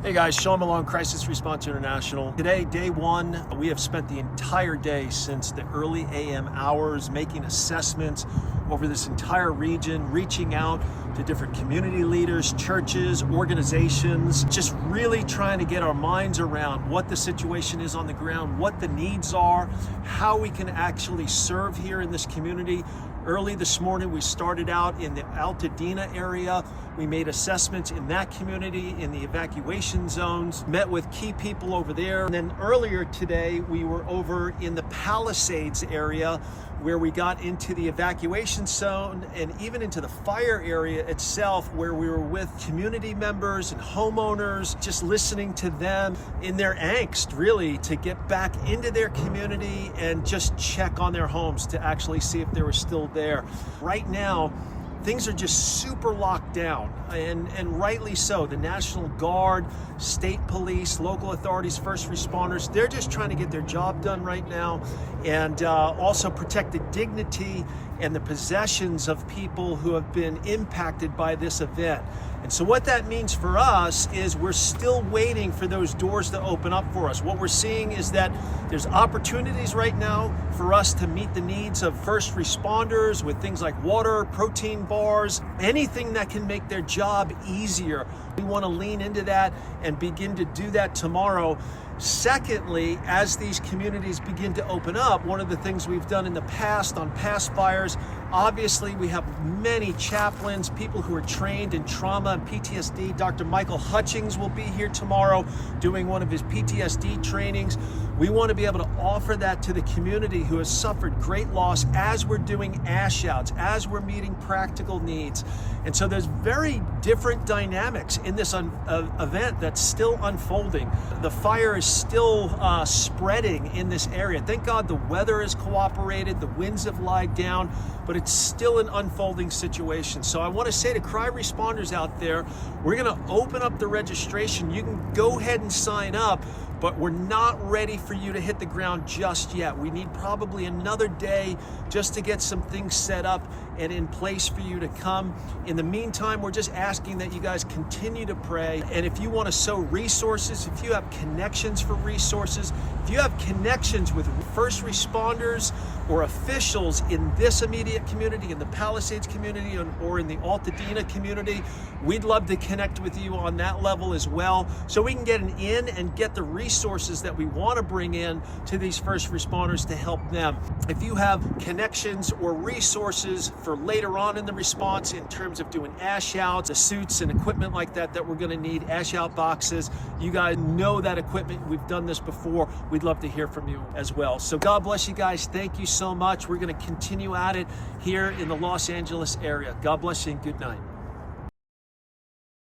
Hey guys, Sean Malone, Crisis Response International. Today, day one, we have spent the entire day since the early AM hours making assessments over this entire region, reaching out to different community leaders, churches, organizations, just really trying to get our minds around what the situation is on the ground, what the needs are, how we can actually serve here in this community. Early this morning, we started out in the Altadena area. We made assessments in that community, in the evacuation zones, met with key people over there. And then earlier today, we were over in the Palisades area where we got into the evacuation zone and even into the fire area itself, where we were with community members and homeowners, just listening to them in their angst, really, to get back into their community and just check on their homes to actually see if they were still there. Right now, things are just super locked down, and rightly so. The National Guard, state police, local authorities, first responders, they're just trying to get their job done right now and also protect the dignity and the possessions of people who have been impacted by this event. And so what that means for us is we're still waiting for those doors to open up for us. What we're seeing is that there's opportunities right now for us to meet the needs of first responders with things like water, protein bars, anything that can make their job easier. We want to lean into that and begin to do that tomorrow. Secondly, as these communities begin to open up, one of the things we've done in the past on past fires, obviously we have many chaplains, people who are trained in trauma and PTSD. Dr. Michael Hutchings will be here tomorrow doing one of his PTSD trainings. We want to be able to offer that to the community who has suffered great loss as we're doing ash outs, as we're meeting practical needs. And so there's very different dynamics in this event that's still unfolding. The fire is still spreading in this area. Thank God the weather has cooperated, the winds have lied down, but it's still an unfolding situation. So I want to say to cry responders out there, we're going to open up the registration. You can go ahead and sign up, but we're not ready for you to hit the ground just yet. We need probably another day just to get some things set up and in place for you to come. In the meantime, we're just asking that you guys continue to pray. And if you want to sow resources, if you have connections for resources, if you have connections with first responders or officials in this immediate community, in the Palisades community, or in the Altadena community, we'd love to connect with you on that level as well, so we can get in and get the resources that we want to bring in to these first responders to help them. If you have connections or resources for later on in the response in terms of doing ash outs, the suits and equipment like that we're going to need, ash out boxes, you guys know that equipment. We've done this before. We'd love to hear from you as well. So God bless you guys. Thank you so much. We're going to continue at it here in the Los Angeles area. God bless you and good night.